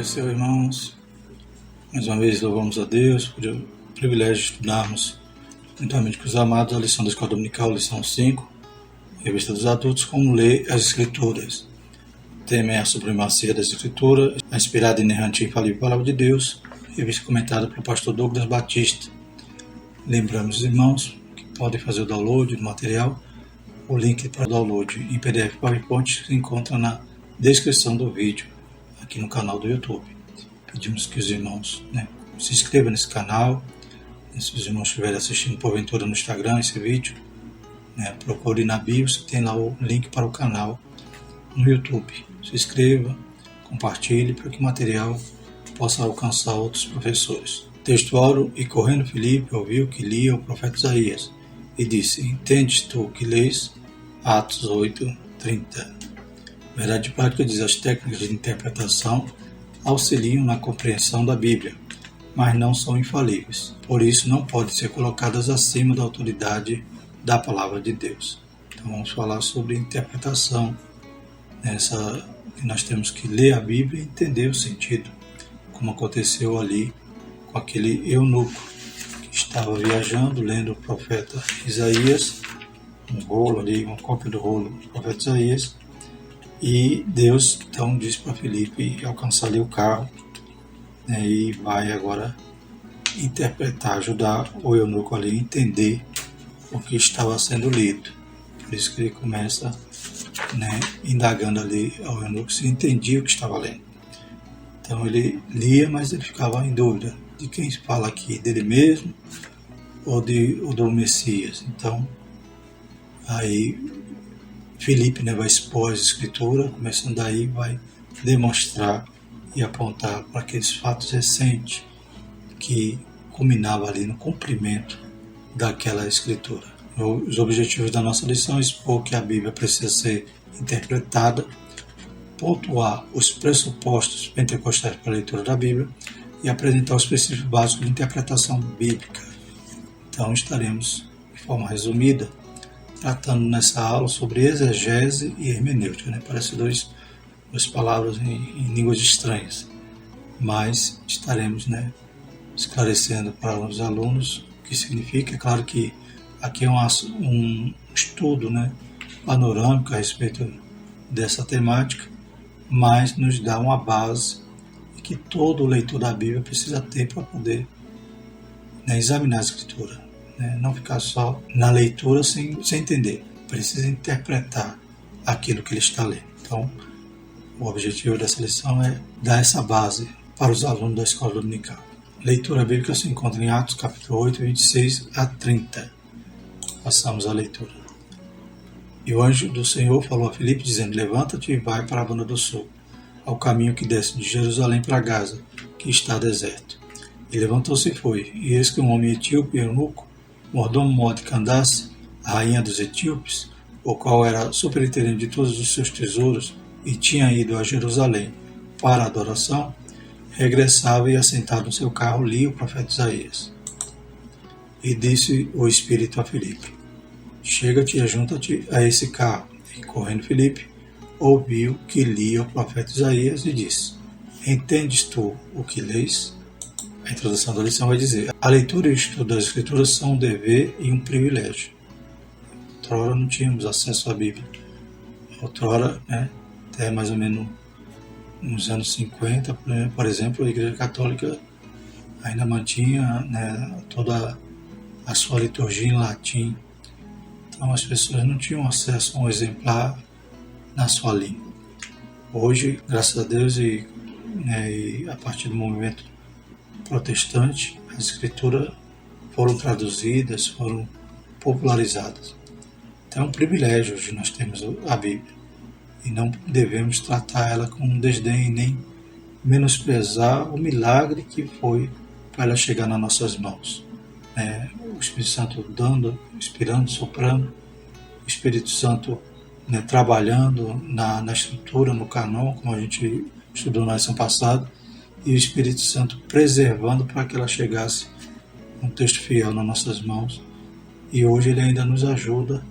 Pai, Senhor, irmãos, mais uma vez louvamos a Deus por o privilégio de estudarmos juntamente com os amados a lição da Escola Dominical, lição 5, Revista dos Adultos, como ler as Escrituras. O tema é a supremacia das Escrituras, a inspirada, inerrante e infalível Palavra de Deus, revista comentada pelo pastor Douglas Batista. Lembramos os irmãos que podem fazer o download do material. O link para download em PDF PowerPoint se encontra na descrição do vídeo aqui no canal do YouTube. Pedimos que os irmãos se inscrevam nesse canal. Se os irmãos estiverem assistindo porventura no Instagram esse vídeo, procure na bio, tem lá o link para o canal no YouTube. Se inscreva, compartilhe para que o material possa alcançar outros professores. Texto áureo: E correndo Filipe ouviu que lia o profeta Isaías e disse: Entendes tu o que lês? Atos 8:30. Verdade prática diz: as técnicas de interpretação auxiliam na compreensão da Bíblia, mas não são infalíveis. Por isso, não podem ser colocadas acima da autoridade da Palavra de Deus. Então, vamos falar sobre interpretação, que nós temos que ler a Bíblia e entender o sentido, como aconteceu ali com aquele eunuco que estava viajando, lendo o profeta Isaías, um rolo ali, uma cópia do rolo do profeta Isaías, e Deus então diz para Filipe alcançar ali o carro, e vai agora interpretar, ajudar o eunuco ali a entender o que estava sendo lido. Por isso que ele começa indagando ali ao eunuco se entendia o que estava lendo. Então ele lia, mas ele ficava em dúvida de quem fala aqui, dele mesmo ou do Messias. Então aí Filipe vai expor as Escrituras, começando daí vai demonstrar e apontar para aqueles fatos recentes que culminavam ali no cumprimento daquela Escritura. Os objetivos da nossa lição é expor que a Bíblia precisa ser interpretada, pontuar os pressupostos pentecostais para a leitura da Bíblia e apresentar os princípios básicos de interpretação bíblica. Então estaremos, de forma resumida, tratando nessa aula sobre exegese e hermenêutica. Parece duas palavras em línguas estranhas, mas estaremos esclarecendo para os alunos o que significa. É claro que aqui é um estudo panorâmico a respeito dessa temática, mas nos dá uma base que todo leitor da Bíblia precisa ter para poder examinar a Escritura. Não ficar só na leitura sem entender. Precisa interpretar aquilo que ele está lendo. Então, o objetivo dessa lição é dar essa base para os alunos da Escola Dominical. Leitura bíblica se encontra em Atos capítulo 8, 26 a 30. Passamos a leitura. E o anjo do Senhor falou a Filipe, dizendo: Levanta-te e vai para a banda do sul, ao caminho que desce de Jerusalém para Gaza, que está deserto. E levantou-se e foi. E eis que um homem etíope, eunuco, mordomo de Candace, a rainha dos etíopes, o qual era superintendente de todos os seus tesouros e tinha ido a Jerusalém para a adoração, regressava e, assentado no seu carro, lia o profeta Isaías. E disse o Espírito a Filipe: Chega-te e ajunta-te a esse carro. E correndo Filipe, ouviu que lia o profeta Isaías e disse: Entendes tu o que lês? A introdução da lição vai dizer: a leitura e o estudo das Escrituras são um dever e um privilégio. Outrora não tínhamos acesso à Bíblia. Outrora, até mais ou menos nos anos 50, por exemplo, a Igreja Católica ainda mantinha toda a sua liturgia em latim. Então as pessoas não tinham acesso a um exemplar na sua língua. Hoje, graças a Deus, e a partir do movimento protestante, as Escrituras foram traduzidas, foram popularizadas. Então é um privilégio hoje nós temos a Bíblia e não devemos tratar ela com desdém nem menosprezar o milagre que foi para ela chegar nas nossas mãos. O Espírito Santo dando, inspirando, soprando, o Espírito Santo trabalhando na estrutura, no canon, como a gente estudou na lição passada, e o Espírito Santo preservando para que ela chegasse um texto fiel nas nossas mãos. E hoje ele ainda nos ajuda,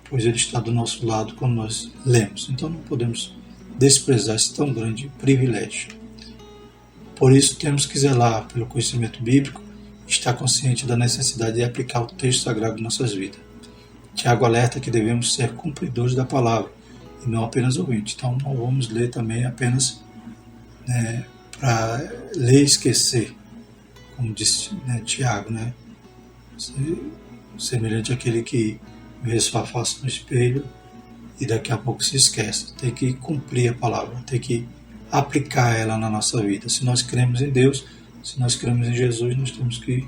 pois ele está do nosso lado quando nós lemos. Então não podemos desprezar esse tão grande privilégio. Por isso, temos que zelar pelo conhecimento bíblico e estar consciente da necessidade de aplicar o texto sagrado em nossas vidas. Tiago alerta que devemos ser cumpridores da palavra e não apenas ouvintes. Então, não vamos ler também apenas para ler e esquecer, como disse Tiago, semelhante àquele que vê sua face no espelho e daqui a pouco se esquece. Tem que cumprir a palavra, tem que aplicar ela na nossa vida. Se nós cremos em Deus, se nós cremos em Jesus, nós temos que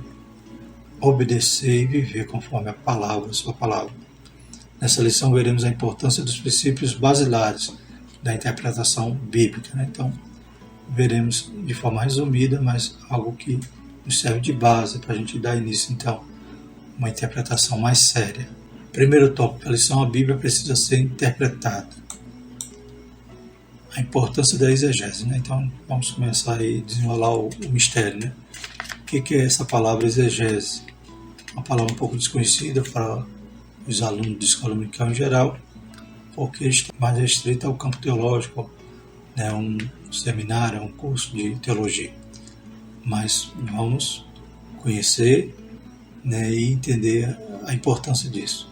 obedecer e viver conforme a sua palavra. Nessa lição veremos a importância dos princípios basilares da interpretação bíblica. Então, veremos de forma resumida, mas algo que nos serve de base para a gente dar início, então, a uma interpretação mais séria. Primeiro tópico da lição: a Bíblia precisa ser interpretada. A importância da exegese. Então, vamos começar a desenrolar o mistério. O que é essa palavra exegese? Uma palavra um pouco desconhecida para os alunos de escola dominical em geral, porque está mais restrita ao campo teológico, um seminário, um curso de teologia. Mas vamos conhecer e entender a importância disso.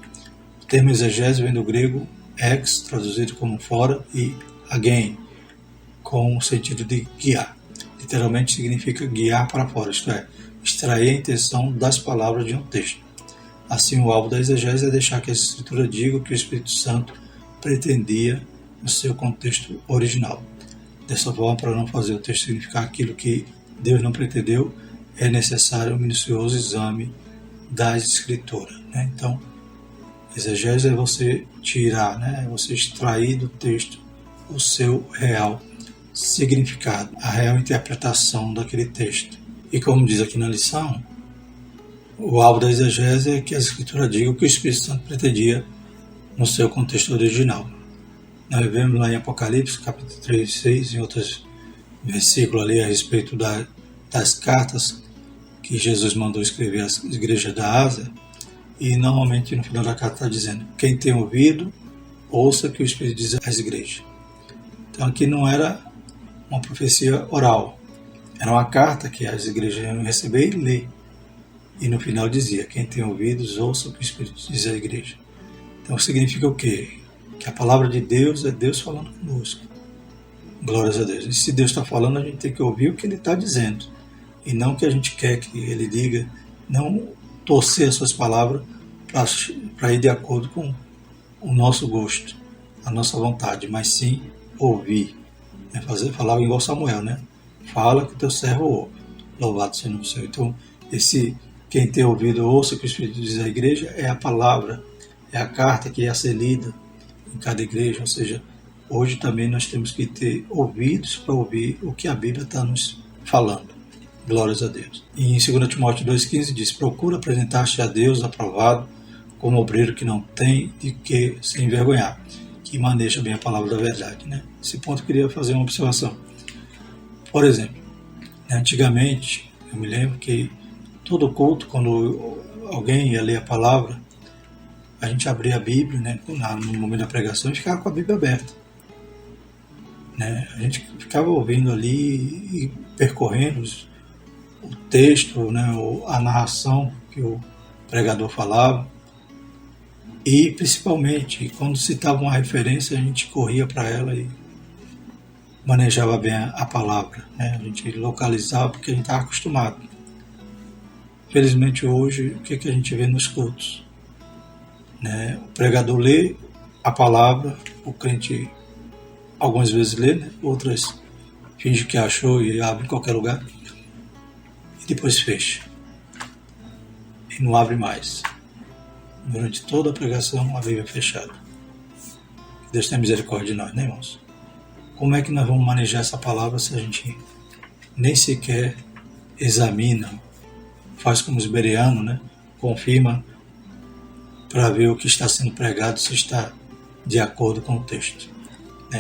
O termo exegese vem do grego ex, traduzido como fora, e again, com o sentido de guiar. Literalmente significa guiar para fora, isto é, extrair a intenção das palavras de um texto. Assim, o alvo da exegese é deixar que a Escritura diga o que o Espírito Santo pretendia no seu contexto original. Dessa forma, para não fazer o texto significar aquilo que Deus não pretendeu, é necessário um minucioso exame das Escrituras. Então, exegese é você tirar, é você extrair do texto o seu real significado, a real interpretação daquele texto. E como diz aqui na lição, o alvo da exegese é que a Escritura diga o que o Espírito Santo pretendia no seu contexto original. Nós vemos lá em Apocalipse, capítulo 3 e 6, em outros versículos ali a respeito das cartas que Jesus mandou escrever às igrejas da Ásia, e normalmente no final da carta está dizendo: quem tem ouvido, ouça o que o Espírito diz às igrejas. Então aqui não era uma profecia oral, era uma carta que as igrejas iam receber e ler. E no final dizia: quem tem ouvidos, ouça o que o Espírito diz à igreja. Então significa o quê? Que a palavra de Deus é Deus falando conosco. Glórias a Deus. E se Deus está falando, a gente tem que ouvir o que Ele está dizendo. E não o que a gente quer que Ele diga, não torcer as suas palavras para ir de acordo com o nosso gosto, a nossa vontade, mas sim ouvir. Falava igual Samuel, Fala que teu servo ouve. Louvado seja o Senhor. Então, quem tem ouvido, ouça o que o Espírito diz à igreja, é a palavra, é a carta que ia ser lida em cada igreja. Ou seja, hoje também nós temos que ter ouvidos para ouvir o que a Bíblia está nos falando. Glórias a Deus. E em 2 Timóteo 2,15 diz: procura apresentar-te a Deus aprovado, como obreiro que não tem de que se envergonhar, que maneja bem a palavra da verdade. Nesse ponto eu queria fazer uma observação. Por exemplo, antigamente, eu me lembro que todo culto, quando alguém ia ler a palavra, a gente abria a Bíblia, no momento da pregação, e ficava com a Bíblia aberta. A gente ficava ouvindo ali e percorrendo o texto, a narração que o pregador falava. E, principalmente, quando citava uma referência, a gente corria para ela e manejava bem a palavra. A gente localizava porque a gente estava acostumado. Felizmente, hoje, o que a gente vê nos cultos? O pregador lê a palavra, o crente algumas vezes lê, outras finge que achou e abre em qualquer lugar, e depois fecha. E não abre mais. Durante toda a pregação, a Bíblia é fechada. Deus tenha misericórdia de nós, irmãos? Como é que nós vamos manejar essa palavra se a gente nem sequer examina, faz como os bereanos, confirma para ver o que está sendo pregado, se está de acordo com o texto.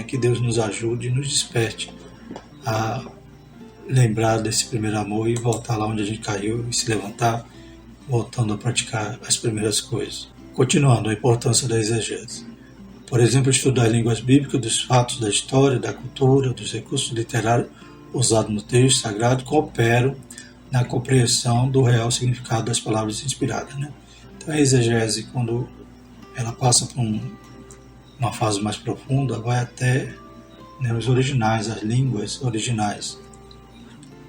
Que Deus nos ajude e nos desperte a lembrar desse primeiro amor e voltar lá onde a gente caiu e se levantar, voltando a praticar as primeiras coisas. Continuando, a importância da exegese. Por exemplo, estudar línguas bíblicas, dos fatos da história, da cultura, dos recursos literários usado no texto sagrado cooperam na compreensão do real significado das palavras inspiradas, né? Então a exegese, quando ela passa por uma fase mais profunda, vai até, né, os originais, as línguas originais,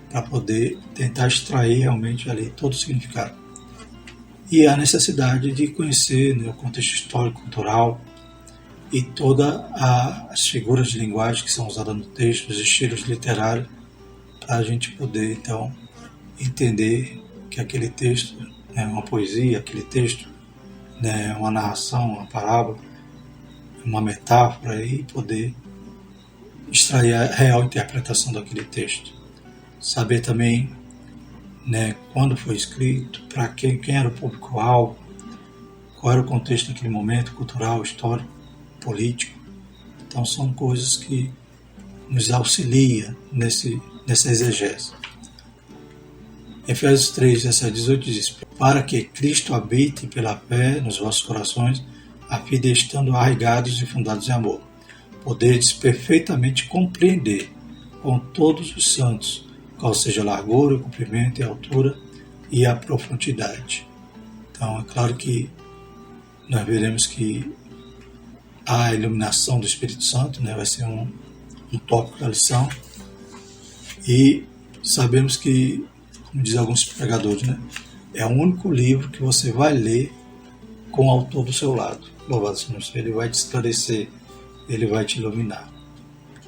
para poder tentar extrair realmente ali todo o significado. E a necessidade de conhecer, né, o contexto histórico, cultural e todas as figuras de linguagem que são usadas no texto, os estilos literários, para a gente poder, então, entender que aquele texto é uma poesia, aquele texto é uma narração, uma parábola, uma metáfora, e poder extrair a real interpretação daquele texto. Saber também, né, quando foi escrito, para quem era o público-alvo, qual era o contexto naquele momento, cultural, histórico, político. Então são coisas que nos auxiliam nessa exegese. Efésios 3, 17, 18 diz: para que Cristo habite pela fé nos vossos corações, a fim de, estando arraigados e fundados em amor, poderes perfeitamente compreender com todos os santos qual seja a largura, o comprimento e a altura e a profundidade. Então é claro que nós veremos que a iluminação do Espírito Santo, né, vai ser um tópico da lição, e sabemos que, como dizem alguns pregadores, né, é o único livro que você vai ler com o autor do seu lado. Louvado seja o Senhor, ele vai te esclarecer, ele vai te iluminar.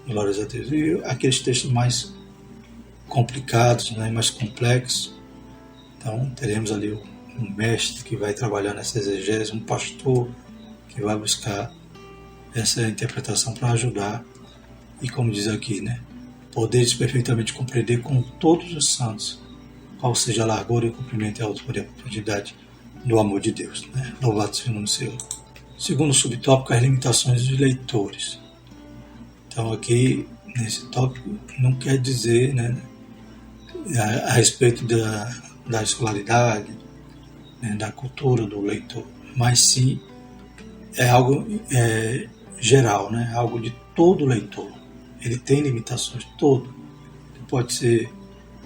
Glórias a Deus. E aqueles textos mais complicados, né, mais complexos, então teremos ali um mestre que vai trabalhar nessa exegese, um pastor que vai buscar essa interpretação para ajudar, e como diz aqui, né, poderes perfeitamente compreender com todos os santos qual seja a largura, o comprimento e a altura e a profundidade do amor de Deus, né? Louvado seja o nome do Senhor. Segundo subtópico, as limitações dos leitores. Então aqui, nesse tópico, não quer dizer, né, a respeito da escolaridade, né, da cultura do leitor, mas sim é algo geral, né, algo de todo leitor. Ele tem limitações, todo. Ele pode ser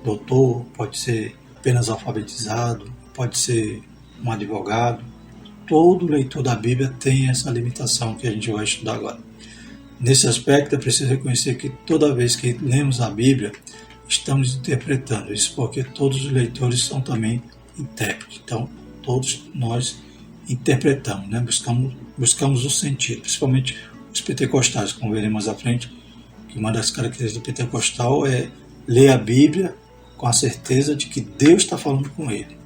doutor, pode ser apenas alfabetizado, pode ser um advogado. Todo leitor da Bíblia tem essa limitação que a gente vai estudar agora. Nesse aspecto, é preciso reconhecer que toda vez que lemos a Bíblia, estamos interpretando isso, porque todos os leitores são também intérpretes. Então, todos nós interpretamos, né? Buscamos o sentido, principalmente os pentecostais, como veremos à frente, que uma das características do pentecostal é ler a Bíblia com a certeza de que Deus está falando com ele.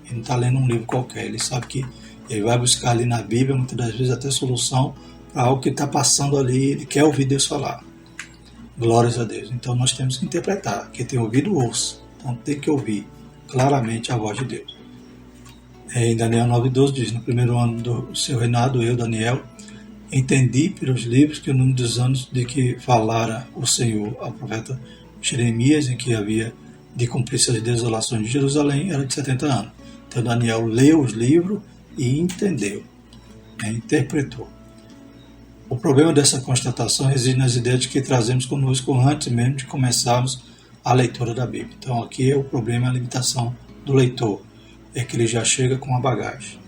Ele não está lendo um livro qualquer, ele sabe que ele vai buscar ali na Bíblia, muitas das vezes até solução para algo que está passando ali, ele quer ouvir Deus falar. Glórias a Deus. Então nós temos que interpretar. Quem tem ouvido, ouça. Então tem que ouvir claramente a voz de Deus. Em Daniel 9,12 diz: no primeiro ano do seu reinado, eu, Daniel, entendi pelos livros que o número dos anos de que falara o Senhor ao profeta Jeremias, em que havia de cumprir-se as desolações de Jerusalém, era de 70 anos. Então Daniel leu os livros e entendeu, né, interpretou. O problema dessa constatação reside nas ideias que trazemos conosco antes mesmo de começarmos a leitura da Bíblia. Então aqui é o problema, a limitação do leitor, é que ele já chega com uma bagagem,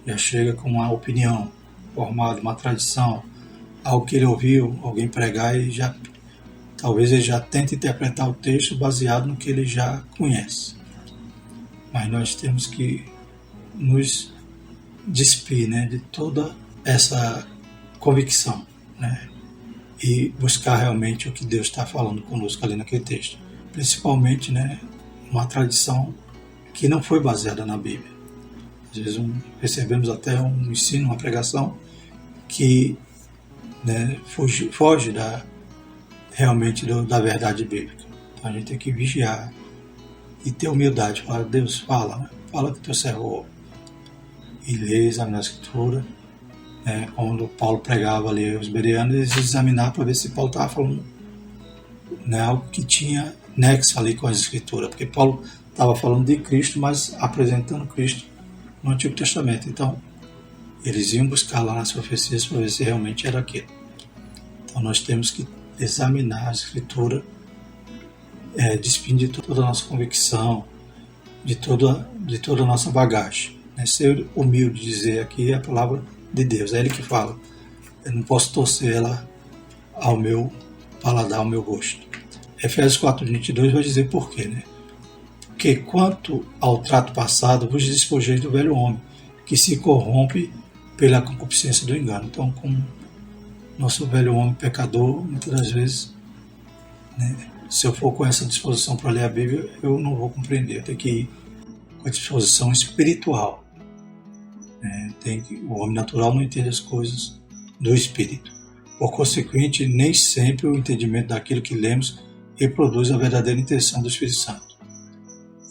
já chega com uma opinião formada, uma tradição, algo que ele ouviu alguém pregar e talvez ele já tente interpretar o texto baseado no que ele já conhece. Mas nós temos que nos despir, né, de toda essa convicção, né, e buscar realmente o que Deus está falando conosco ali naquele texto. Principalmente, né, uma tradição que não foi baseada na Bíblia. Às vezes recebemos até um ensino, uma pregação que, né, foge realmente da verdade bíblica. Então a gente tem que vigiar e ter humildade. Falar: Deus, fala que teu servo ouve. E ler, examinar a Escritura. Quando Paulo pregava ali os bereanos, eles examinavam para ver se Paulo estava falando, né, algo que tinha nexo ali com as Escrituras, porque Paulo estava falando de Cristo, mas apresentando Cristo no Antigo Testamento. Então eles iam buscar lá nas profecias para ver se realmente era aquilo. Então nós temos que examinar a Escritura despir de toda a nossa convicção, de toda a nossa bagagem. Ser humilde, dizer aqui a palavra de Deus, é Ele que fala. Eu não posso torcer ela ao meu paladar, ao meu gosto. Efésios 4:22 vai dizer por quê, né? Porque quanto ao trato passado, vos despojeis do velho homem, que se corrompe pela concupiscência do engano. Então, como nosso velho homem pecador, muitas das vezes, né, se eu for com essa disposição para ler a Bíblia, eu não vou compreender. Eu tenho que ir com a disposição espiritual. O homem natural não entende as coisas do Espírito. Por consequente, nem sempre o entendimento daquilo que lemos reproduz a verdadeira intenção do Espírito Santo.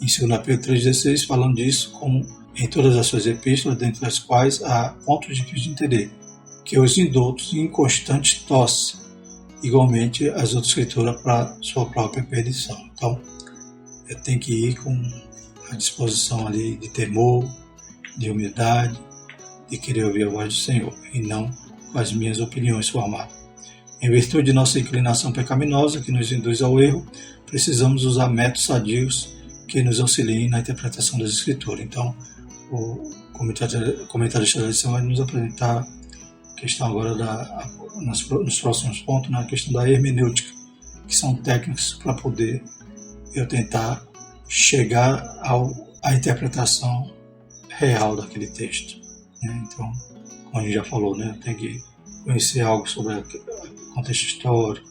Em 2 Pedro 3,16, falando disso, como em todas as suas epístolas, dentre as quais há pontos difíceis de entender, que os indoutos e inconstantes torcem, igualmente as outras escrituras para sua própria perdição. Então, eu tenho que ir com a disposição ali de temor, de humildade, de querer ouvir a voz do Senhor, e não com as minhas opiniões formadas. Em virtude de nossa inclinação pecaminosa, que nos induz ao erro, precisamos usar métodos sadios que nos auxiliem na interpretação das Escrituras. Então, o comentarista da lição vai nos apresentar a questão agora, nos próximos pontos, na questão da hermenêutica, que são técnicas para poder eu tentar chegar à interpretação real daquele texto. Então, como a gente já falou, eu tenho que conhecer algo sobre o contexto histórico,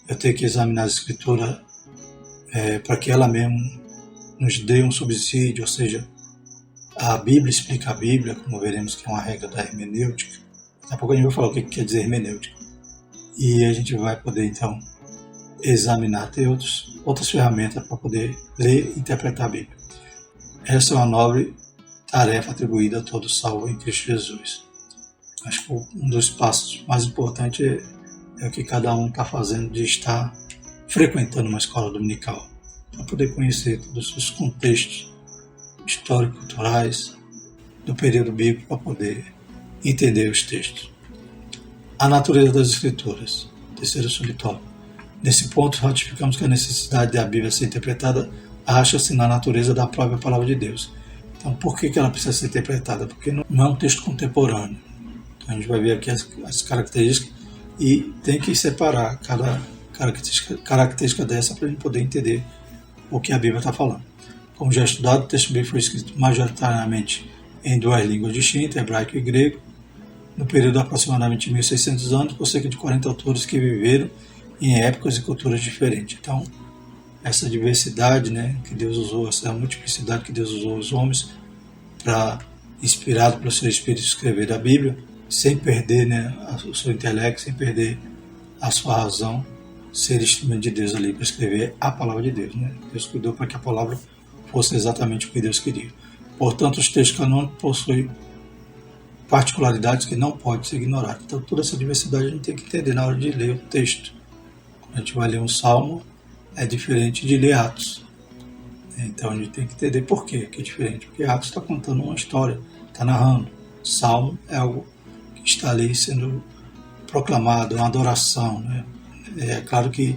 eu tenho que examinar a Escritura para que ela mesmo nos dê um subsídio, ou seja, a Bíblia explica a Bíblia, como veremos que é uma regra da hermenêutica. Daqui a pouco a gente vai falar o que quer dizer hermenêutica. E a gente vai poder, então, examinar, ter outras ferramentas para poder ler e interpretar a Bíblia. Essa é uma nobre tarefa atribuída a todo salvo em Cristo Jesus. Acho que um dos passos mais importantes é o que cada um está fazendo, de estar frequentando uma escola dominical, para poder conhecer todos os contextos históricos, culturais do período bíblico, para poder entender os textos. A natureza das Escrituras, terceiro subtópico. Nesse ponto, ratificamos que a necessidade da Bíblia ser interpretada acha-se na natureza da própria palavra de Deus. Então, por que ela precisa ser interpretada? Porque não é um texto contemporâneo. Então, a gente vai ver aqui as características e tem que separar cada característica dessa para a gente poder entender o que a Bíblia está falando. Como já estudado, o texto bíblico foi escrito majoritariamente em duas línguas distintas, hebraico e grego, no período de aproximadamente 1.600 anos, por cerca de 40 autores que viveram em épocas e culturas diferentes. Então, essa diversidade, que Deus usou, essa multiplicidade que Deus usou os homens para, inspirado pelo seu Espírito, escrever a Bíblia, sem perder o seu intelecto, sem perder a sua razão, ser instrumento de Deus ali para escrever a palavra de Deus. Deus cuidou para que a palavra fosse exatamente o que Deus queria. Portanto, os textos canônicos possuem particularidades que não podem ser ignoradas. Então, toda essa diversidade a gente tem que entender na hora de ler o texto. Quando a gente vai ler um salmo, é diferente de ler Atos. Então, a gente tem que entender por quê que é diferente. Porque Atos está contando uma história, está narrando. Salmo é algo que está ali sendo proclamado, uma adoração. É claro que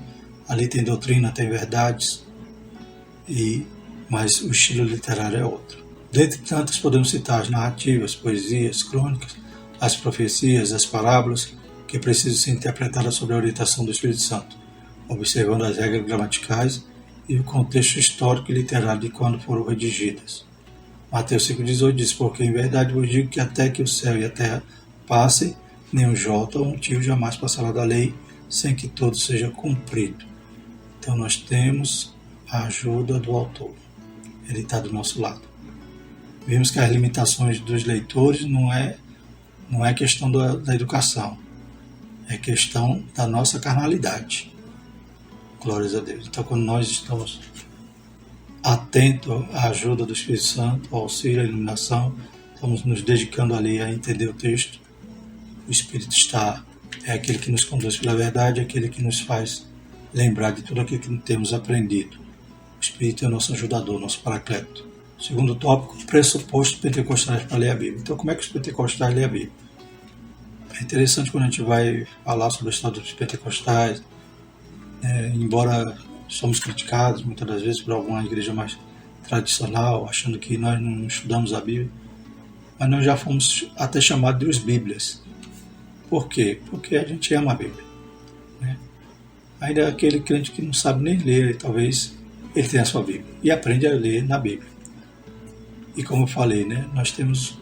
ali tem doutrina, tem verdades, mas o estilo literário é outro. Dentre tantas, podemos citar as narrativas, poesias, crônicas, as profecias, as parábolas, que precisam ser interpretadas sob a orientação do Espírito Santo, observando as regras gramaticais e o contexto histórico e literário de quando foram redigidas. Mateus 5,18 diz: porque em verdade vos digo que até que o céu e a terra passem, nem um jota ou um tio jamais passará da lei, sem que tudo seja cumprido. Então nós temos a ajuda do autor. Ele está do nosso lado. Vimos que as limitações dos leitores não é questão da educação, é questão da nossa carnalidade. Glórias a Deus. Então, quando nós estamos atentos à ajuda do Espírito Santo, ao auxílio, à iluminação, estamos nos dedicando ali a entender o texto. O Espírito é aquele que nos conduz pela verdade, é aquele que nos faz lembrar de tudo aquilo que temos aprendido. O Espírito é nosso ajudador, nosso paracleto. Segundo tópico, pressuposto pentecostais para ler a Bíblia. Então, como é que os pentecostais lêem a Bíblia? É interessante quando a gente vai falar sobre a história dos pentecostais, embora somos criticados muitas das vezes por alguma igreja mais tradicional, achando que nós não estudamos a Bíblia, mas nós já fomos até chamados de os Bíblias. Por quê? Porque a gente ama a Bíblia, né? Ainda aquele crente que não sabe nem ler, talvez ele tenha a sua Bíblia e aprende a ler na Bíblia. E como eu falei, né, nós temos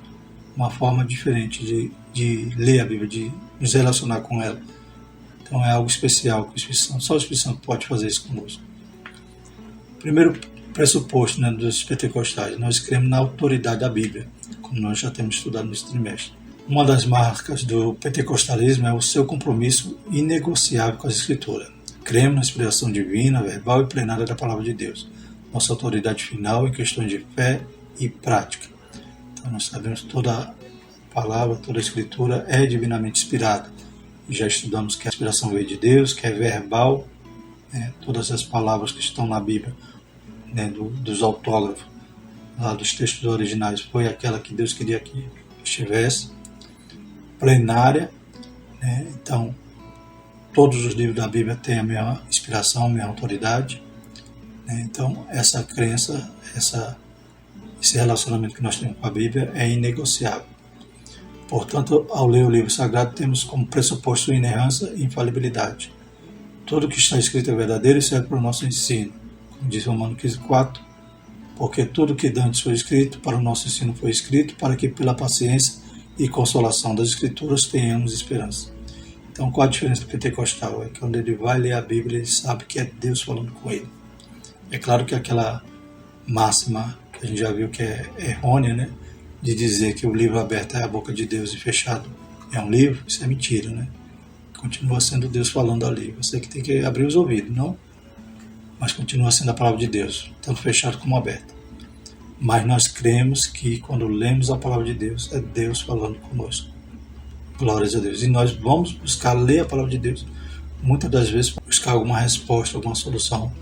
uma forma diferente de ler a Bíblia, de nos relacionar com ela. Então é algo especial que o Espírito Santo, só o Espírito Santo pode fazer isso conosco. Primeiro pressuposto, né, dos pentecostais, nós cremos na autoridade da Bíblia, como nós já temos estudado nesse trimestre. Uma das marcas do pentecostalismo é o seu compromisso inegociável com as Escrituras. Cremos na inspiração divina, verbal e plenária da Palavra de Deus, nossa autoridade final em questões de fé e prática. Então nós sabemos que toda palavra, toda a Escritura é divinamente inspirada. E já estudamos que a inspiração veio de Deus, que é verbal, né? Todas as palavras que estão na Bíblia, né, dos autógrafos, lá dos textos originais, foi aquela que Deus queria que estivesse. Plenária, né? Então todos os livros da Bíblia têm a mesma inspiração, a mesma autoridade, né? Então essa crença, esse relacionamento que nós temos com a Bíblia é inegociável. Portanto, ao ler o livro sagrado, temos como pressuposto inerrância e infalibilidade. Tudo que está escrito é verdadeiro e serve para o nosso ensino. Como diz Romanos 15:4, porque tudo que dantes foi escrito, para o nosso ensino foi escrito, para que pela paciência e consolação das Escrituras tenhamos esperança. Então, qual a diferença do pentecostal? É que quando ele vai ler a Bíblia, ele sabe que é Deus falando com ele. É claro que aquela máxima que a gente já viu que é errônea, né, de dizer que o livro aberto é a boca de Deus e fechado é um livro, isso é mentira, né? Continua sendo Deus falando ali. Você que tem que abrir os ouvidos, não? Mas continua sendo a palavra de Deus, tanto fechado como aberto. Mas nós cremos que quando lemos a palavra de Deus, é Deus falando conosco. Glórias a Deus. E nós vamos buscar ler a palavra de Deus, muitas das vezes buscar alguma resposta, alguma solução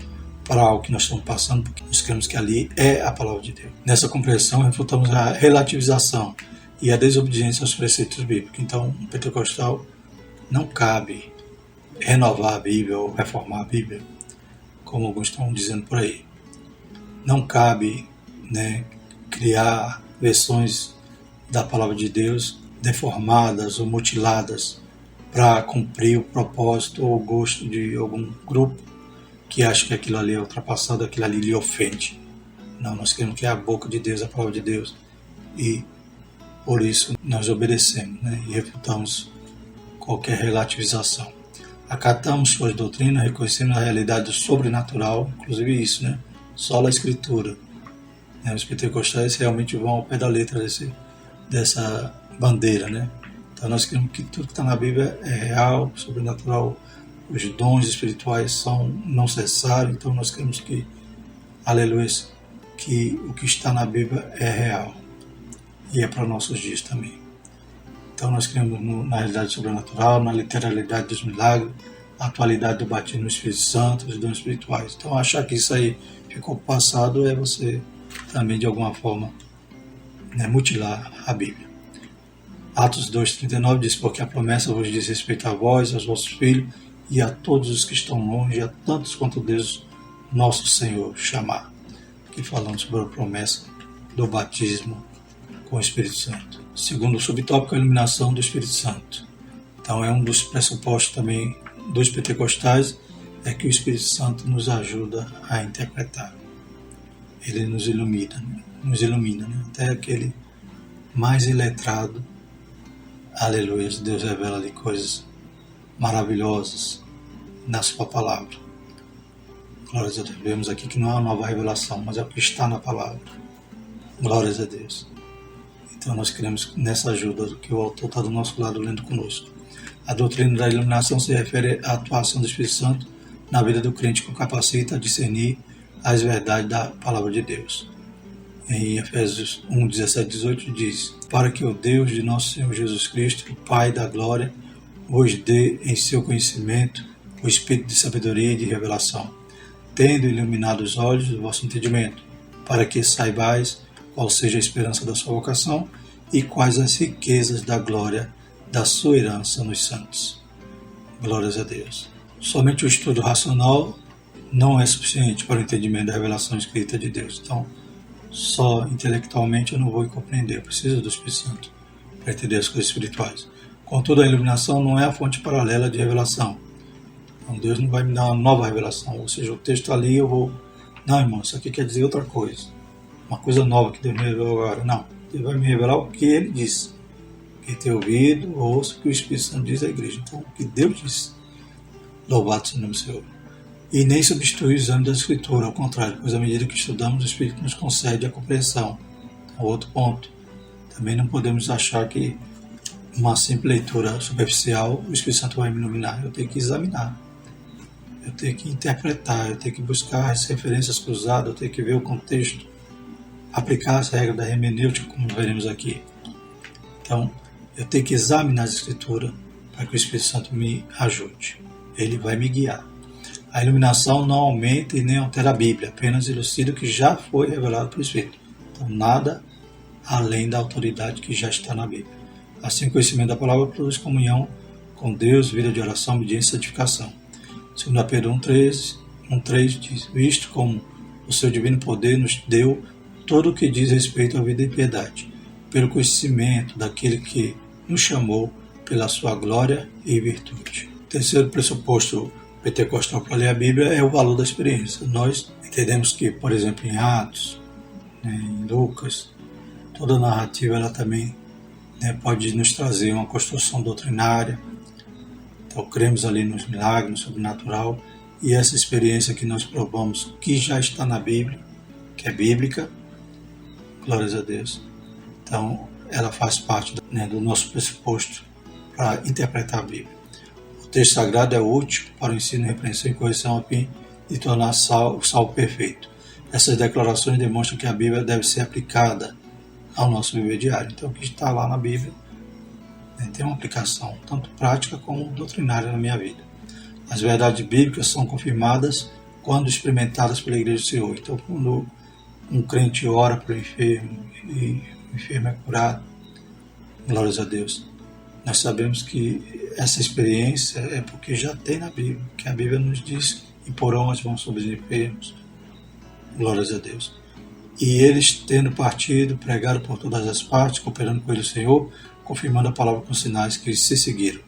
para algo que nós estamos passando, porque nós cremos que ali é a palavra de Deus. Nessa compreensão, refutamos a relativização e a desobediência aos preceitos bíblicos. Então, no pentecostal, não cabe renovar a Bíblia ou reformar a Bíblia, como alguns estão dizendo por aí. Não cabe, né, criar versões da palavra de Deus deformadas ou mutiladas para cumprir o propósito ou o gosto de algum grupo que acha que aquilo ali é ultrapassado, aquilo ali lhe ofende. Não, nós queremos que é a boca de Deus, a palavra de Deus, e por isso nós obedecemos, né, e refutamos qualquer relativização. Acatamos suas doutrinas, reconhecemos a realidade do sobrenatural, inclusive isso, né, só a Escritura. Né, os pentecostais realmente vão ao pé da letra dessa bandeira, né? Então nós queremos que tudo que está na Bíblia é real, sobrenatural. Os dons espirituais não cessaram, então nós queremos que, aleluia, que o que está na Bíblia é real e é para nossos dias também. Então nós cremos na realidade sobrenatural, na literalidade dos milagres, a atualidade do batismo no Espírito Santo, os dons espirituais. Então achar que isso aí ficou passado é você também de alguma forma, né, mutilar a Bíblia. Atos 2,39 diz, porque a promessa vos diz respeito a vós, aos vossos filhos, e a todos os que estão longe, a tantos quanto Deus, nosso Senhor, chamar. Aqui falando sobre a promessa do batismo com o Espírito Santo. Segundo o subtópico, a iluminação do Espírito Santo. Então é um dos pressupostos também dos pentecostais, é que o Espírito Santo nos ajuda a interpretar. Ele nos ilumina, né? Até aquele mais iletrado, aleluia, Deus revela ali coisas maravilhosas na sua palavra. Glórias a Deus. Vemos aqui que não é uma nova revelação, mas é o que está na palavra. Glórias a Deus. Então nós queremos nessa ajuda que o autor está do nosso lado lendo conosco. A doutrina da iluminação se refere à atuação do Espírito Santo na vida do crente que o capacita a discernir as verdades da palavra de Deus. Em Efésios 1, 17 e 18 diz, para que o Deus de nosso Senhor Jesus Cristo, o Pai da glória, vos dê em seu conhecimento o espírito de sabedoria e de revelação, tendo iluminado os olhos do vosso entendimento, para que saibais qual seja a esperança da sua vocação e quais as riquezas da glória da sua herança nos santos. Glórias a Deus. Somente o estudo racional não é suficiente para o entendimento da revelação escrita de Deus. Então, só intelectualmente eu não vou compreender, eu preciso do Espírito Santo para entender as coisas espirituais. Contudo, a iluminação não é a fonte paralela de revelação. Então, Deus não vai me dar uma nova revelação, ou seja, o texto ali eu vou... Não, irmão, isso aqui quer dizer outra coisa. Uma coisa nova que Deus me revelou agora. Não, Deus vai me revelar o que Ele disse. Quem tem ouvido, ouça o que o Espírito Santo diz à igreja. Então, o que Deus disse. Louvado seja o nome do Senhor. E nem substitui o exame da Escritura, ao contrário, pois à medida que estudamos, o Espírito nos concede a compreensão. Então, outro ponto. Também não podemos achar que uma simples leitura superficial, o Espírito Santo vai me iluminar. Eu tenho que examinar. Eu tenho que interpretar, eu tenho que buscar as referências cruzadas, eu tenho que ver o contexto, aplicar as regras da hermenêutica, como veremos aqui. Então, eu tenho que examinar as Escrituras para que o Espírito Santo me ajude. Ele vai me guiar. A iluminação não aumenta e nem altera a Bíblia, apenas elucida o que já foi revelado pelo Espírito. Então, nada além da autoridade que já está na Bíblia. Assim, o conhecimento da palavra produz comunhão com Deus, vida de oração, obediência e santificação. 2 Pedro 1,3 diz: visto como o seu divino poder nos deu todo o que diz respeito à vida e piedade, pelo conhecimento daquele que nos chamou pela sua glória e virtude. O terceiro pressuposto pentecostal para ler a Bíblia é o valor da experiência. Nós entendemos que, por exemplo, em Atos, em Lucas, toda a narrativa ela também pode nos trazer uma construção doutrinária. Então, cremos ali nos milagres, no sobrenatural, e essa experiência que nós provamos, que já está na Bíblia, que é bíblica, glórias a Deus. Então, ela faz parte do nosso pressuposto para interpretar a Bíblia. O texto sagrado é útil para o ensino, repreensão e correção a fim de tornar o salvo perfeito. Essas declarações demonstram que a Bíblia deve ser aplicada ao nosso viver diário. Então, o que está lá na Bíblia tem uma aplicação tanto prática como doutrinária na minha vida. As verdades bíblicas são confirmadas quando experimentadas pela Igreja do Senhor. Então, quando um crente ora para o enfermo e o enfermo é curado, glórias a Deus, nós sabemos que essa experiência é porque já tem na Bíblia, que a Bíblia nos diz: imporão as mãos sobre os enfermos, glórias a Deus. E eles, tendo partido, pregaram por todas as partes, cooperando com ele o Senhor, confirmando a palavra com sinais que se seguiram.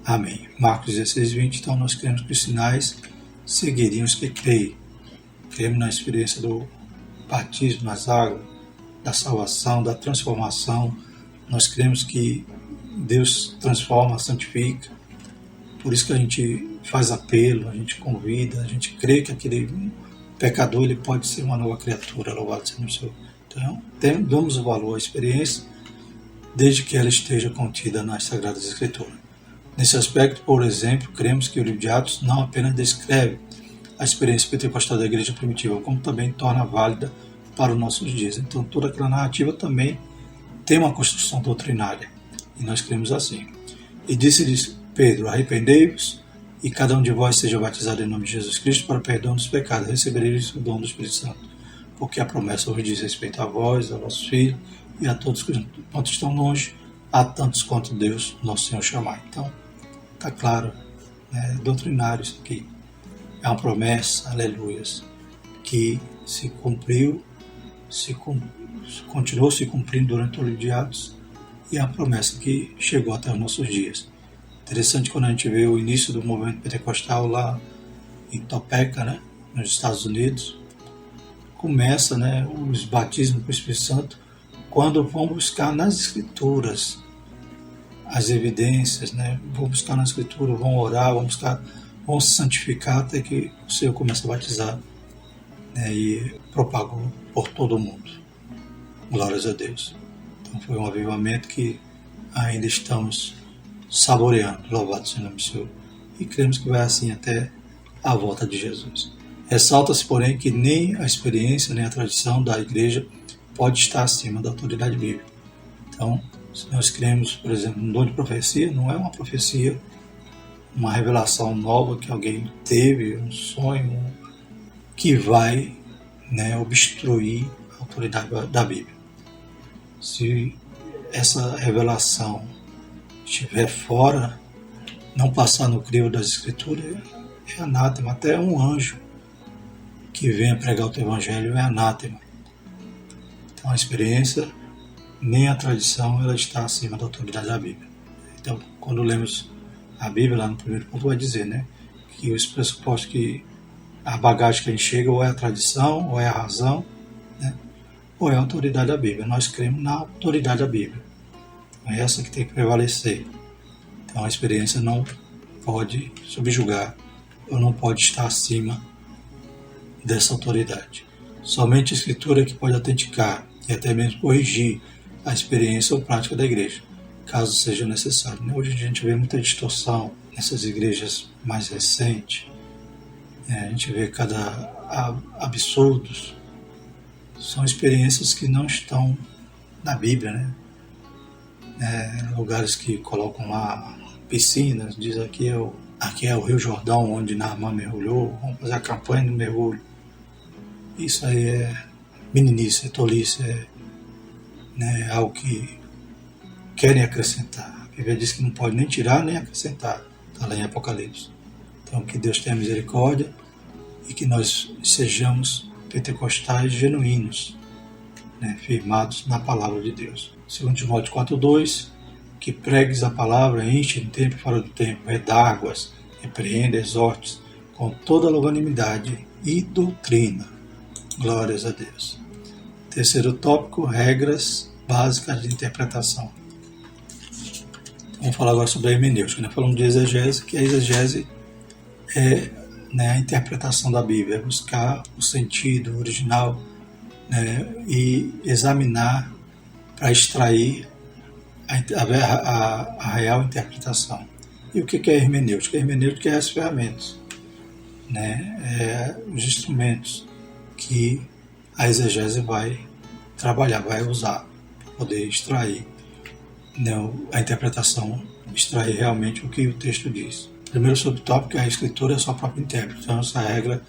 Amém. Marcos 16:20. Então nós cremos que os sinais seguiriam os que creem. Cremos na experiência do batismo nas águas, da salvação, da transformação. Nós cremos que Deus transforma, santifica. Por isso que a gente faz apelo, a gente convida, a gente crê que aquele pecador ele pode ser uma nova criatura, louvado seja o Senhor. Então, damos o valor à experiência, desde que ela esteja contida nas Sagradas Escrituras. Nesse aspecto, por exemplo, cremos que o livro de Atos não apenas descreve a experiência pentecostal da igreja primitiva, como também torna válida para os nossos dias. Então, toda aquela narrativa também tem uma construção doutrinária, e nós cremos assim. E disse-lhes Pedro: arrependei-vos, e cada um de vós seja batizado em nome de Jesus Cristo para o perdão dos pecados, recebereis o dom do Espírito Santo. Porque a promessa vos diz respeito a vós, a vossos filhos, e a todos quantos estão longe, a tantos quanto Deus, nosso Senhor, chamar. Então, está claro, é doutrinário isso aqui. É uma promessa, aleluias, que se cumpriu, continuou se cumprindo durante o livro de Atos, e é uma promessa que chegou até os nossos dias. Interessante quando a gente vê o início do movimento pentecostal lá em Topeka, nos Estados Unidos. Começa os batismos com o Espírito Santo quando vão buscar nas Escrituras as evidências, vão buscar na Escritura, vão orar, vão se santificar até que o Senhor começa a batizar e propagou por todo o mundo. Glórias a Deus. Então foi um avivamento que ainda estamos saboreando, louvado seja o nome do Senhor, e cremos que vai assim até a volta de Jesus. Ressalta-se, porém, que nem a experiência, nem a tradição da igreja pode estar acima da autoridade bíblica. Então, se nós cremos, por exemplo, no dom de profecia, não é uma profecia, uma revelação nova que alguém teve, um sonho, que vai obstruir a autoridade da Bíblia. Se essa revelação estiver fora, não passar no crivo das Escrituras, é anátema. Até um anjo que venha pregar o teu evangelho é anátema. Então a experiência, nem a tradição, ela está acima da autoridade da Bíblia. Então, quando lemos a Bíblia, lá no primeiro ponto vai dizer, né, que os pressupostos que a bagagem que a gente chega ou é a tradição, ou é a razão, né, ou é a autoridade da Bíblia. Nós cremos na autoridade da Bíblia. É essa que tem que prevalecer. Então a experiência não pode subjugar ou não pode estar acima dessa autoridade. Somente a Escritura que pode autenticar e até mesmo corrigir a experiência ou prática da igreja, caso seja necessário. Hoje a gente vê muita distorção nessas igrejas mais recentes. A gente vê cada absurdos. São experiências que não estão na Bíblia, né? Lugares que colocam lá piscinas, diz aqui é o Rio Jordão, onde Naamã mergulhou, vamos fazer a campanha do mergulho. Isso aí é meninice, é tolice, é algo que querem acrescentar. A Bíblia diz que não pode nem tirar nem acrescentar, está lá em Apocalipse. Então que Deus tenha misericórdia e que nós sejamos pentecostais genuínos, né, firmados na palavra de Deus. 2 Timóteo 4,2, que pregues a palavra, enche no tempo e fora do tempo, redarguas, repreenda, exorte, com toda longanimidade e doutrina. Glórias a Deus. Terceiro tópico, regras básicas de interpretação. Vamos falar agora sobre a hermenêutica. Falamos de exegese, que a exegese é, a interpretação da Bíblia, é buscar o sentido original, e examinar para extrair a real interpretação. E o que é hermenêutica? A hermenêutica é as ferramentas, os instrumentos que a exegese vai trabalhar, vai usar para poder extrair a interpretação, extrair realmente o que o texto diz. O primeiro subtópico é a escritura é sua própria intérprete. Então essa regra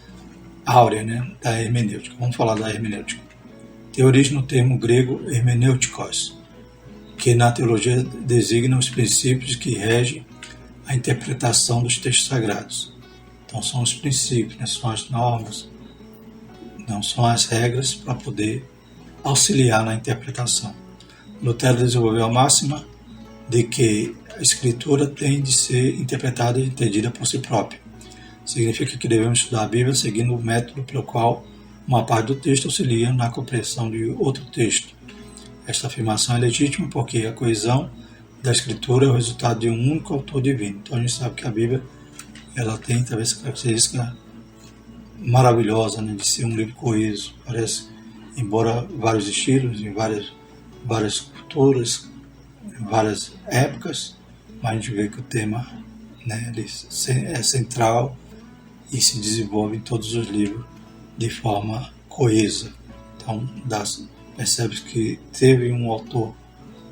áurea, da hermenêutica. Vamos falar da hermenêutica. Tem origem no termo grego hermenêuticos, que na teologia designa os princípios que regem a interpretação dos textos sagrados. Então são os princípios, são as normas, não são as regras para poder auxiliar na interpretação. Lutero desenvolveu a máxima de que a Escritura tem de ser interpretada e entendida por si própria. Significa que devemos estudar a Bíblia seguindo o método pelo qual uma parte do texto auxilia na compreensão de outro texto. Esta afirmação é legítima porque a coesão da Escritura é o resultado de um único autor divino. Então a gente sabe que a Bíblia ela tem talvez essa característica maravilhosa, de ser um livro coeso. Parece, embora vários estilos, em várias culturas, em várias épocas, mas a gente vê que o tema ele é central e se desenvolve em todos os livros de forma coesa. Então percebe que teve um autor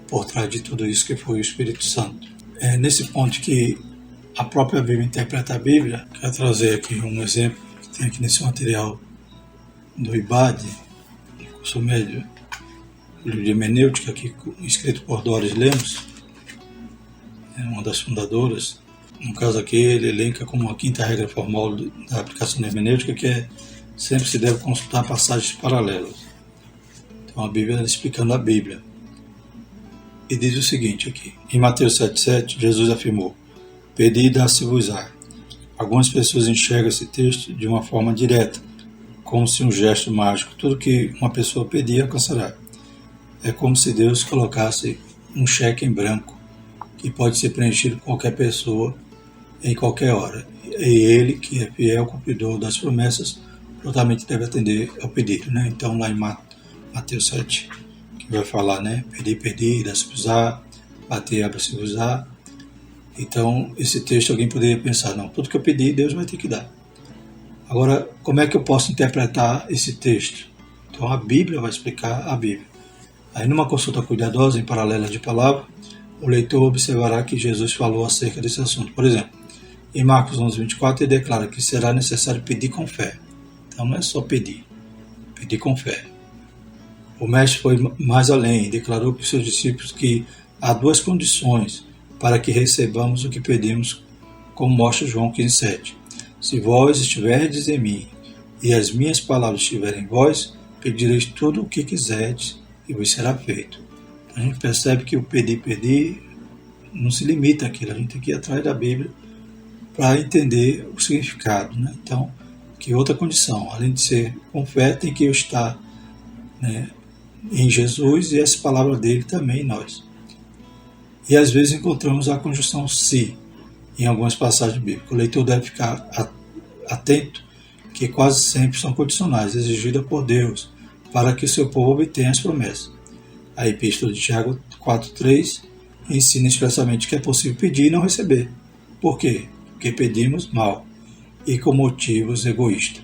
por trás de tudo isso, que foi o Espírito Santo. É nesse ponto que a própria Bíblia interpreta a Bíblia. Quero trazer aqui um exemplo que tem aqui nesse material do IBAD, curso médio, livro de hermenêutica, aqui, escrito por Doris Lemos, uma das fundadoras. No caso aqui, ele elenca como a quinta regra formal da aplicação da hermenêutica, que sempre se deve consultar passagens paralelas. Então a Bíblia explicando a Bíblia. E diz o seguinte aqui, em Mateus 7,7, Jesus afirmou, pedi e dá-se-vos-á. Algumas pessoas enxergam esse texto de uma forma direta, como se um gesto mágico, tudo que uma pessoa pedir alcançará. É como se Deus colocasse um cheque em branco, que pode ser preenchido por qualquer pessoa, em qualquer hora. E ele, que é fiel cumpridor das promessas, prontamente deve atender ao pedido. Então lá em Mateus 7, que vai falar, pedir, dá-se-vos-á, bater, abre-se-vos-á. Então, esse texto alguém poderia pensar, não, tudo que eu pedir, Deus vai ter que dar. Agora, como é que eu posso interpretar esse texto? Então, a Bíblia vai explicar a Bíblia. Aí, numa consulta cuidadosa, em paralelas de palavra, o leitor observará que Jesus falou acerca desse assunto. Por exemplo, em Marcos 11:24, ele declara que será necessário pedir com fé. Então, não é só pedir com fé. O mestre foi mais além e declarou para os seus discípulos que há duas condições para que recebamos o que pedimos, como mostra João 15:7. Se vós estiverdes em mim e as minhas palavras estiverem em vós, pedireis tudo o que quiserdes e vos será feito. A gente percebe que o pedir não se limita àquilo, a gente tem que ir atrás da Bíblia para entender o significado, né? Então, que outra condição, além de ser com fé, tem que eu estar, né, em Jesus e essa palavra dele também em nós. E às vezes encontramos a conjunção se em algumas passagens bíblicas. O leitor deve ficar atento que quase sempre são condicionais, exigidas por Deus, para que o seu povo obtenha as promessas. A Epístola de Tiago 4,3 ensina expressamente que é possível pedir e não receber. Por quê? Porque pedimos mal e com motivos egoístas.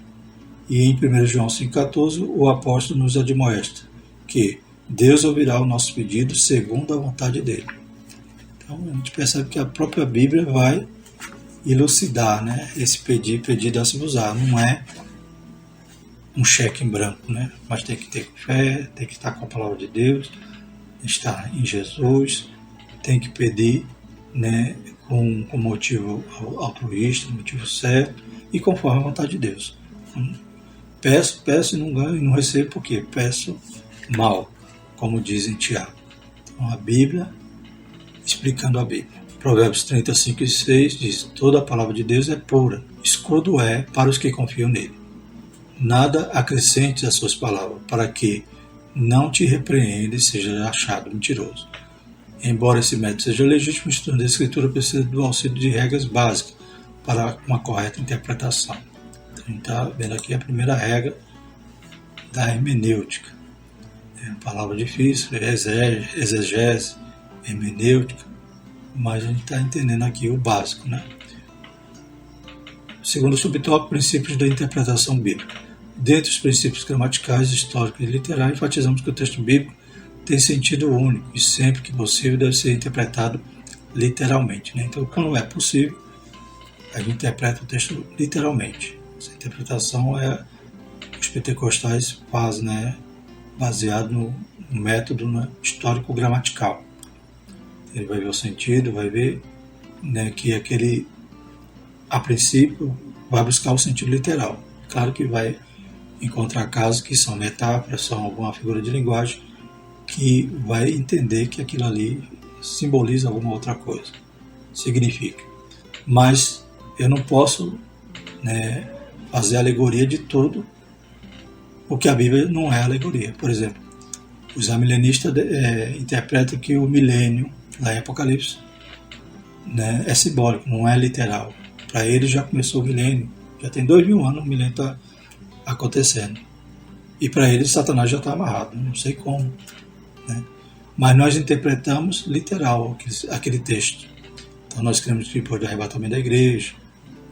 E em 1 João 5,14 o apóstolo nos admoesta que Deus ouvirá o nosso pedido segundo a vontade dele. Então a gente percebe que a própria Bíblia vai elucidar, né, esse pedir dá-se-vos-á. Não é um cheque em branco, né? Mas tem que ter fé, tem que estar com a palavra de Deus, estar em Jesus, tem que pedir, né, com motivo altruísta, motivo certo e conforme a vontade de Deus. Peço e não ganho e não recebo porque peço mal, como diz em Tiago. Então a Bíblia, explicando a Bíblia. Provérbios 35:6 diz: toda a palavra de Deus é pura, escudo é para os que confiam nele. Nada acrescente às suas palavras, para que não te repreenda e seja achado mentiroso. Embora esse método seja legítimo, o estudo da Escritura precisa do auxílio de regras básicas para uma correta interpretação. Então, a gente está vendo aqui a primeira regra da hermenêutica. É uma palavra difícil, exegese, hermenêutica, mas a gente está entendendo aqui o básico, né? Segundo subtópico, princípios da interpretação bíblica. Dentre os princípios gramaticais, históricos e literários, enfatizamos que o texto bíblico tem sentido único e sempre que possível deve ser interpretado literalmente, né? Então, quando é possível, a gente interpreta o texto literalmente. Essa interpretação os pentecostais fazem, né, baseado no método, né, histórico-gramatical. Ele vai ver o sentido, vai ver, né, que aquele, a princípio, vai buscar o sentido literal. Claro que vai encontrar casos que são metáforas, são alguma figura de linguagem que vai entender que aquilo ali simboliza alguma outra coisa, significa. Mas eu não posso, né, fazer alegoria de tudo, porque a Bíblia não é alegoria. Por exemplo, os amilenistas interpretam que o milênio, lá em Apocalipse, né, é simbólico, não é literal. Para eles já começou o milênio, já tem 2000 anos o milênio está acontecendo. E para eles Satanás já está amarrado, não sei como, né? Mas nós interpretamos literal aquele texto. Então nós cremos que depois do arrebatamento da igreja,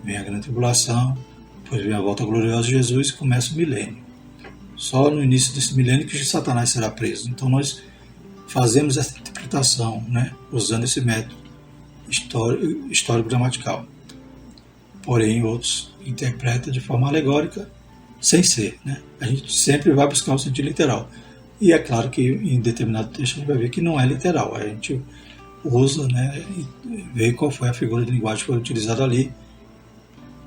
vem a grande tribulação, depois vem a volta gloriosa de Jesus e começa o milênio. Só no início desse milênio que Satanás será preso. Então nós fazemos essa interpretação, né, usando esse método histórico-gramatical. Porém, outros interpretam de forma alegórica, sem ser, né? A gente sempre vai buscar o sentido literal. E é claro que em determinado texto a gente vai ver que não é literal. A gente usa, né, e vê qual foi a figura de linguagem que foi utilizada ali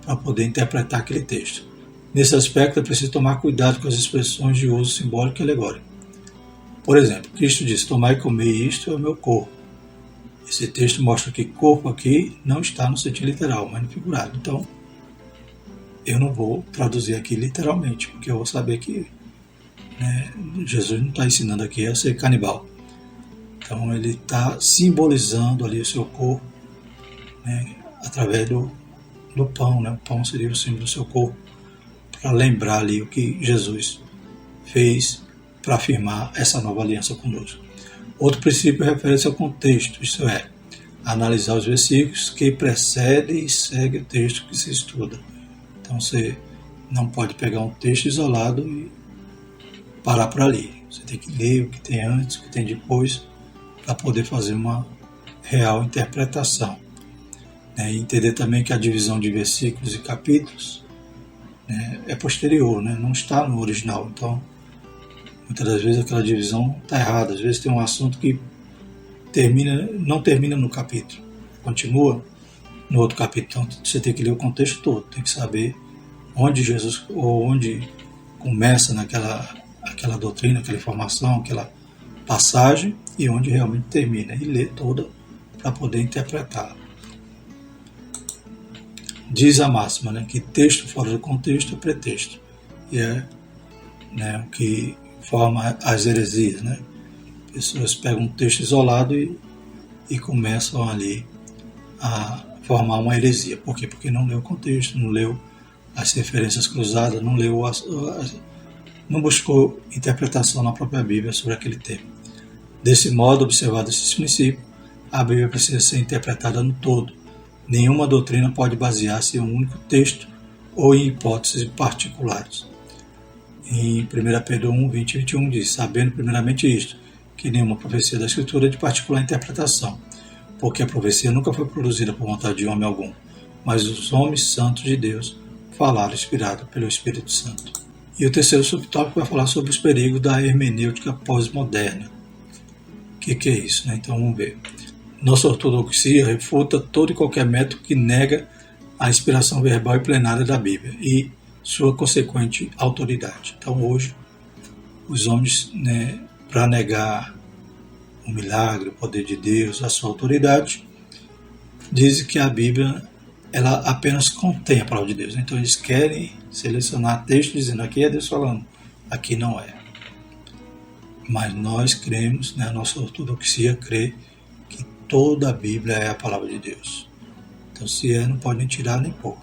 para poder interpretar aquele texto. Nesse aspecto é preciso tomar cuidado com as expressões de uso simbólico e alegórico. Por exemplo, Cristo disse: tomai e comei, isto é o meu corpo. Esse texto mostra que corpo aqui não está no sentido literal, mas no figurado. Então, eu não vou traduzir aqui literalmente, porque eu vou saber que, né, Jesus não está ensinando aqui a ser canibal. Então, ele está simbolizando ali o seu corpo, né, através do pão, né? O pão seria o símbolo do seu corpo, para lembrar ali o que Jesus fez para afirmar essa nova aliança conosco. Outro princípio refere-se ao contexto, isto é, analisar os versículos que precedem e seguem o texto que se estuda. Então você não pode pegar um texto isolado e parar por ali. Você tem que ler o que tem antes, o que tem depois, para poder fazer uma real interpretação. E entender também que a divisão de versículos e capítulos, né, é posterior, né, não está no original. Então, muitas das vezes aquela divisão está errada. Às vezes tem um assunto que não termina no capítulo, continua no outro capítulo. Então você tem que ler o contexto todo, tem que saber onde Jesus, ou onde começa aquela doutrina, aquela informação, aquela passagem, e onde realmente termina, e ler toda para poder interpretar. Diz a máxima, né, que texto fora do contexto é pretexto, e é, né, o que forma as heresias, né? Pessoas pegam um texto isolado e começam ali a formar uma heresia. Por quê? Porque não leu o contexto, não leu as referências cruzadas, não buscou interpretação na própria Bíblia sobre aquele tema. Desse modo, observado esses princípios, a Bíblia precisa ser interpretada no todo. Nenhuma doutrina pode basear-se em um único texto ou em hipóteses particulares. Em 1 Pedro 1, 20 e 21 diz: sabendo primeiramente isto, que nenhuma profecia da Escritura é de particular interpretação, porque a profecia nunca foi produzida por vontade de homem algum, mas os homens santos de Deus falaram inspirado pelo Espírito Santo. E o terceiro subtópico vai falar sobre os perigos da hermenêutica pós-moderna. O que é isso, né? Então vamos ver. Nossa ortodoxia refuta todo e qualquer método que nega a inspiração verbal e plenária da Bíblia e sua consequente autoridade. Então hoje os homens, né, para negar o milagre, o poder de Deus, a sua autoridade, dizem que a Bíblia ela apenas contém a palavra de Deus. Então eles querem selecionar textos dizendo aqui é Deus falando, aqui não é. Mas nós cremos, né, a nossa ortodoxia crê que toda a Bíblia é a palavra de Deus. Então se é, não pode nem tirar nem pôr.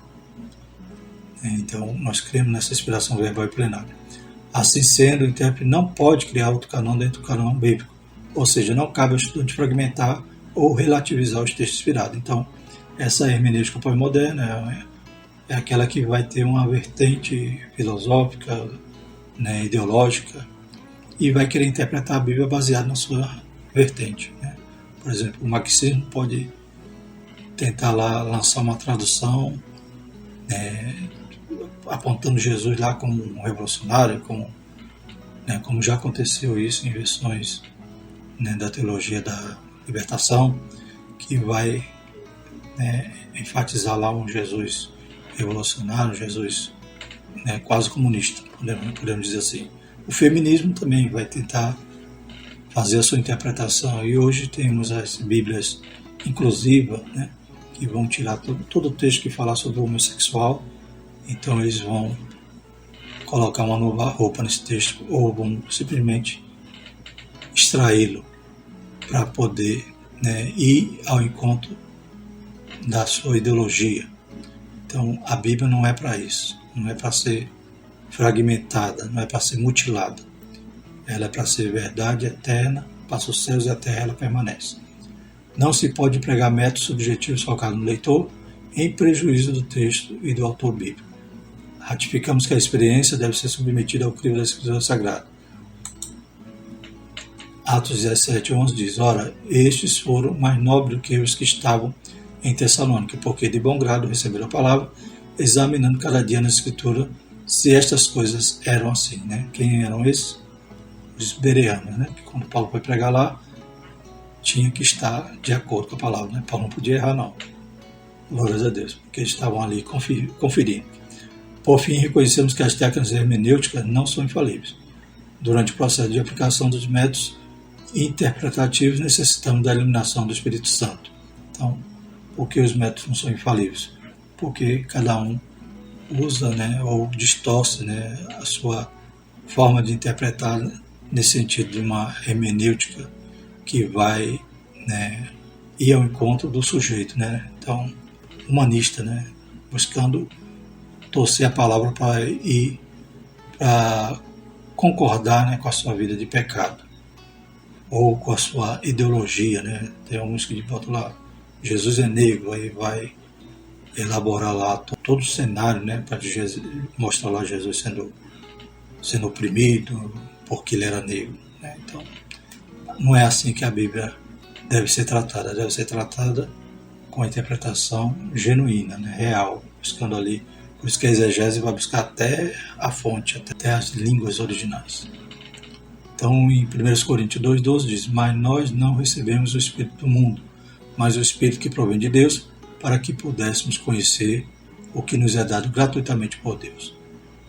Então nós cremos nessa inspiração verbal e plenária. Assim sendo, o intérprete não pode criar outro canão dentro do canão bíblico. Ou seja, não cabe ao estudante fragmentar ou relativizar os textos inspirados. Então, essa hermenêutica pós-moderna é aquela que vai ter uma vertente filosófica, né, ideológica, e vai querer interpretar a Bíblia baseada na sua vertente, né? Por exemplo, o marxismo pode tentar lá lançar uma tradução, apontando Jesus lá como um revolucionário, como já aconteceu isso em versões, né, da teologia da libertação, que vai, né, enfatizar lá um Jesus revolucionário, um Jesus, né, quase comunista, podemos dizer assim. O feminismo também vai tentar fazer a sua interpretação, e hoje temos as Bíblias inclusivas, né, que vão tirar todo o texto que fala sobre o homossexual. Então eles vão colocar uma nova roupa nesse texto ou vão simplesmente extraí-lo para poder, né, ir ao encontro da sua ideologia. Então a Bíblia não é para isso, não é para ser fragmentada, não é para ser mutilada. Ela é para ser verdade eterna, passa os céus e a terra ela permanece. Não se pode pregar métodos subjetivos focados no leitor em prejuízo do texto e do autor bíblico. Ratificamos que a experiência deve ser submetida ao crivo da Escritura Sagrada. Atos 17:11 diz: ora, estes foram mais nobres do que os que estavam em Tessalônica, porque de bom grado receberam a palavra, examinando cada dia na Escritura se estas coisas eram assim, né? Quem eram esses? Os bereanos, né? Que quando Paulo foi pregar lá, tinha que estar de acordo com a palavra, né? Paulo não podia errar, não. Glórias a Deus, porque eles estavam ali conferindo. Por fim, reconhecemos que as técnicas hermenêuticas não são infalíveis. Durante o processo de aplicação dos métodos interpretativos, necessitamos da iluminação do Espírito Santo. Então, por que os métodos não são infalíveis? Porque cada um usa, né, ou distorce, né, a sua forma de interpretar nesse sentido de uma hermenêutica que vai, né, ir ao encontro do sujeito, né? Então, humanista, né, buscando torcer a palavra para ir para concordar, né, com a sua vida de pecado ou com a sua ideologia, né? Tem alguns que botam lá Jesus é negro, aí vai elaborar lá todo o cenário, né, para mostrar lá Jesus sendo oprimido porque ele era negro, né? Então não é assim que a Bíblia deve ser tratada com a interpretação genuína, né, real, buscando ali. Por isso que a exegese vai buscar até a fonte, até as línguas originais. Então, em 1 Coríntios 2,12 diz: mas nós não recebemos o Espírito do mundo, mas o Espírito que provém de Deus, para que pudéssemos conhecer o que nos é dado gratuitamente por Deus.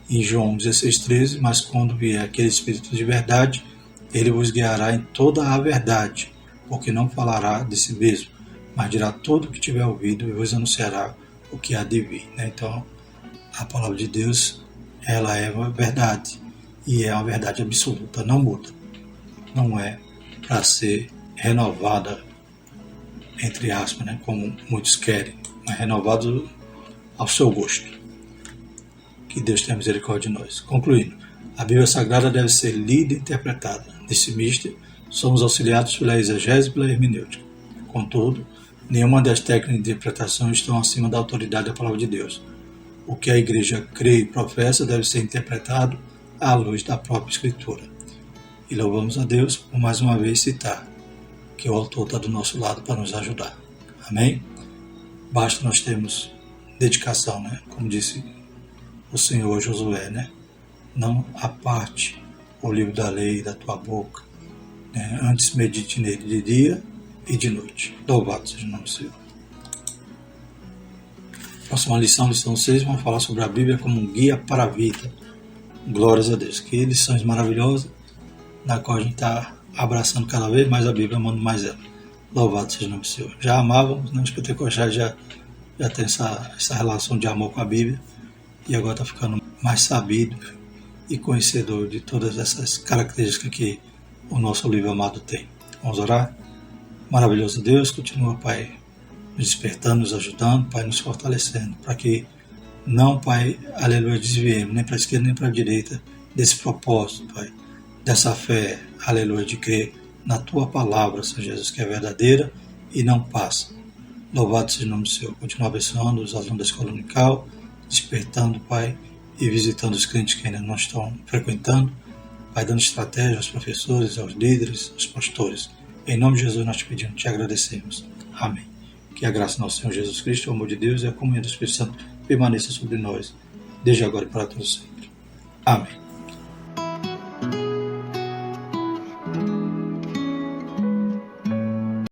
Em João 16,13, mas quando vier aquele Espírito de verdade, ele vos guiará em toda a verdade, porque não falará de si mesmo, mas dirá tudo o que tiver ouvido e vos anunciará o que há de vir. Então, a palavra de Deus, ela é uma verdade, e é uma verdade absoluta, não muda. Não é para ser renovada, entre aspas, como muitos querem, mas renovado ao seu gosto. Que Deus tenha misericórdia de nós. Concluindo, a Bíblia Sagrada deve ser lida e interpretada. Nesse mister, somos auxiliados pela exegese e pela hermenêutica. Contudo, nenhuma das técnicas de interpretação estão acima da autoridade da palavra de Deus. O que a Igreja crê e professa deve ser interpretado à luz da própria Escritura. E louvamos a Deus por mais uma vez citar que o autor está do nosso lado para nos ajudar. Amém? Basta nós termos dedicação, como disse o Senhor Josué, não aparte o livro da lei da tua boca, antes medite nele de dia e de noite. Louvado seja o nome do Senhor. Próxima lição 6, vamos falar sobre a Bíblia como um guia para a vida. Glórias a Deus. Que lições maravilhosas, na qual a gente está abraçando cada vez mais a Bíblia, amando mais ela. Louvado seja o nome do Senhor. Já amávamos, os pentecostais já tem essa relação de amor com a Bíblia, e agora está ficando mais sabido e conhecedor de todas essas características que o nosso livro amado tem. Vamos orar? Maravilhoso Deus, continua, Pai, nos despertando, nos ajudando, Pai, nos fortalecendo, para que não, Pai, aleluia, desviemos, nem para a esquerda nem para a direita, desse propósito, Pai, dessa fé, aleluia, de crer na Tua palavra, Senhor Jesus, que é verdadeira e não passa. Louvado seja o nome do Senhor. Continua abençoando os alunos da escola dominical, despertando, Pai, e visitando os crentes que ainda não estão frequentando, Pai, dando estratégia aos professores, aos líderes, aos pastores. Em nome de Jesus nós te pedimos, te agradecemos. Amém. Que a graça do nosso Senhor Jesus Cristo, o amor de Deus e a comunhão do Espírito Santo permaneça sobre nós, desde agora e para todos sempre. Amém.